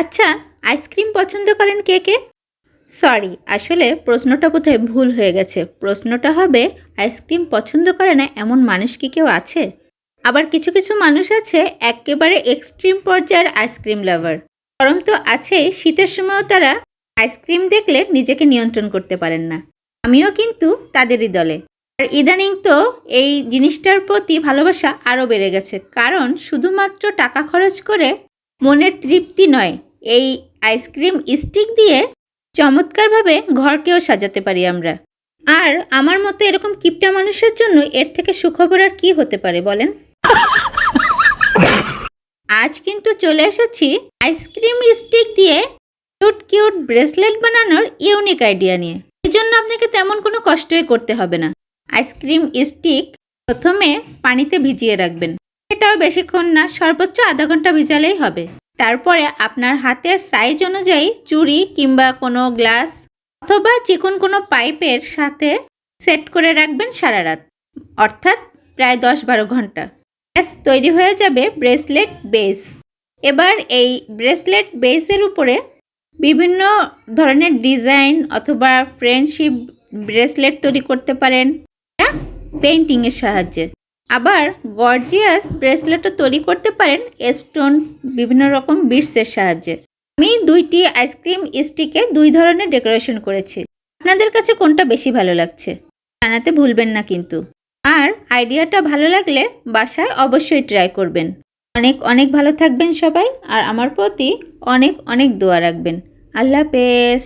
আচ্ছা, আইসক্রিম পছন্দ করেন কে কে? সরি, আসলে প্রশ্নটা বোধহয় ভুল হয়ে গেছে। প্রশ্নটা হবে আইসক্রিম পছন্দ করে না এমন মানুষ কি কেউ আছে? আবার কিছু কিছু মানুষ আছে এক্কেবারে এক্সট্রিম পর্যায়ের আইসক্রিম লাভার। গরম তো আছেই, শীতের সময়ও তারা আইসক্রিম দেখলে নিজেকে নিয়ন্ত্রণ করতে পারেন না। আমিও কিন্তু তাদেরই দলে। আর ইদানিং তো এই জিনিসটার প্রতি ভালোবাসা আরও বেড়ে গেছে, কারণ শুধুমাত্র টাকা খরচ করে মনের তৃপ্তি নয়, এই আইসক্রিম স্টিক দিয়ে চমৎকারভাবে ঘরকেও সাজাতে পারি আমরা। আর আমার মতো এরকম কিপটা মানুষের জন্য এর থেকে সুখবর আর কী হতে পারে বলেন? আজ কিন্তু চলে এসেছি আইসক্রিম স্টিক দিয়ে কিউট কিউট ব্রেসলেট বানানোর ইউনিক আইডিয়া নিয়ে। এই জন্য আপনাকে তেমন কোনো কষ্টই করতে হবে না। আইসক্রিম স্টিক প্রথমে পানিতে ভিজিয়ে রাখবেন। এটাও বেশিক্ষণ না, সর্বোচ্চ আধা ঘন্টা ভিজালেই হবে। তারপরে আপনার হাতের সাইজ অনুযায়ী চুড়ি কিংবা কোনো গ্লাস অথবা চিকন কোনো পাইপের সাথে সেট করে রাখবেন সারা রাত, অর্থাৎ প্রায় 10-12 ঘন্টা। ব্যাস তৈরি হয়ে যাবে ব্রেসলেট বেস। এবার এই ব্রেসলেট বেসের উপরে বিভিন্ন ধরনের ডিজাইন অথবা ফ্রেন্ডশিপ ব্রেসলেট তৈরি করতে পারেন পেইন্টিংয়ের সাহায্যে। আবার গর্জিয়াস ব্রেসলেটও তৈরি করতে পারেন স্টোন বিভিন্ন রকম বিটসের সাহায্যে। আমি 2টি আইসক্রিম স্টিকে 2 ধরনের ডেকোরেশন করেছি। আপনাদের কাছে কোনটা বেশি ভালো লাগছে জানাতে ভুলবেন না কিন্তু। আর আইডিয়াটা ভালো লাগলে বাসায় অবশ্যই ট্রাই করবেন। অনেক অনেক ভালো থাকবেন সবাই, আর আমার প্রতি অনেক অনেক দোয়া রাখবেন। আল্লাহ হাফেজ।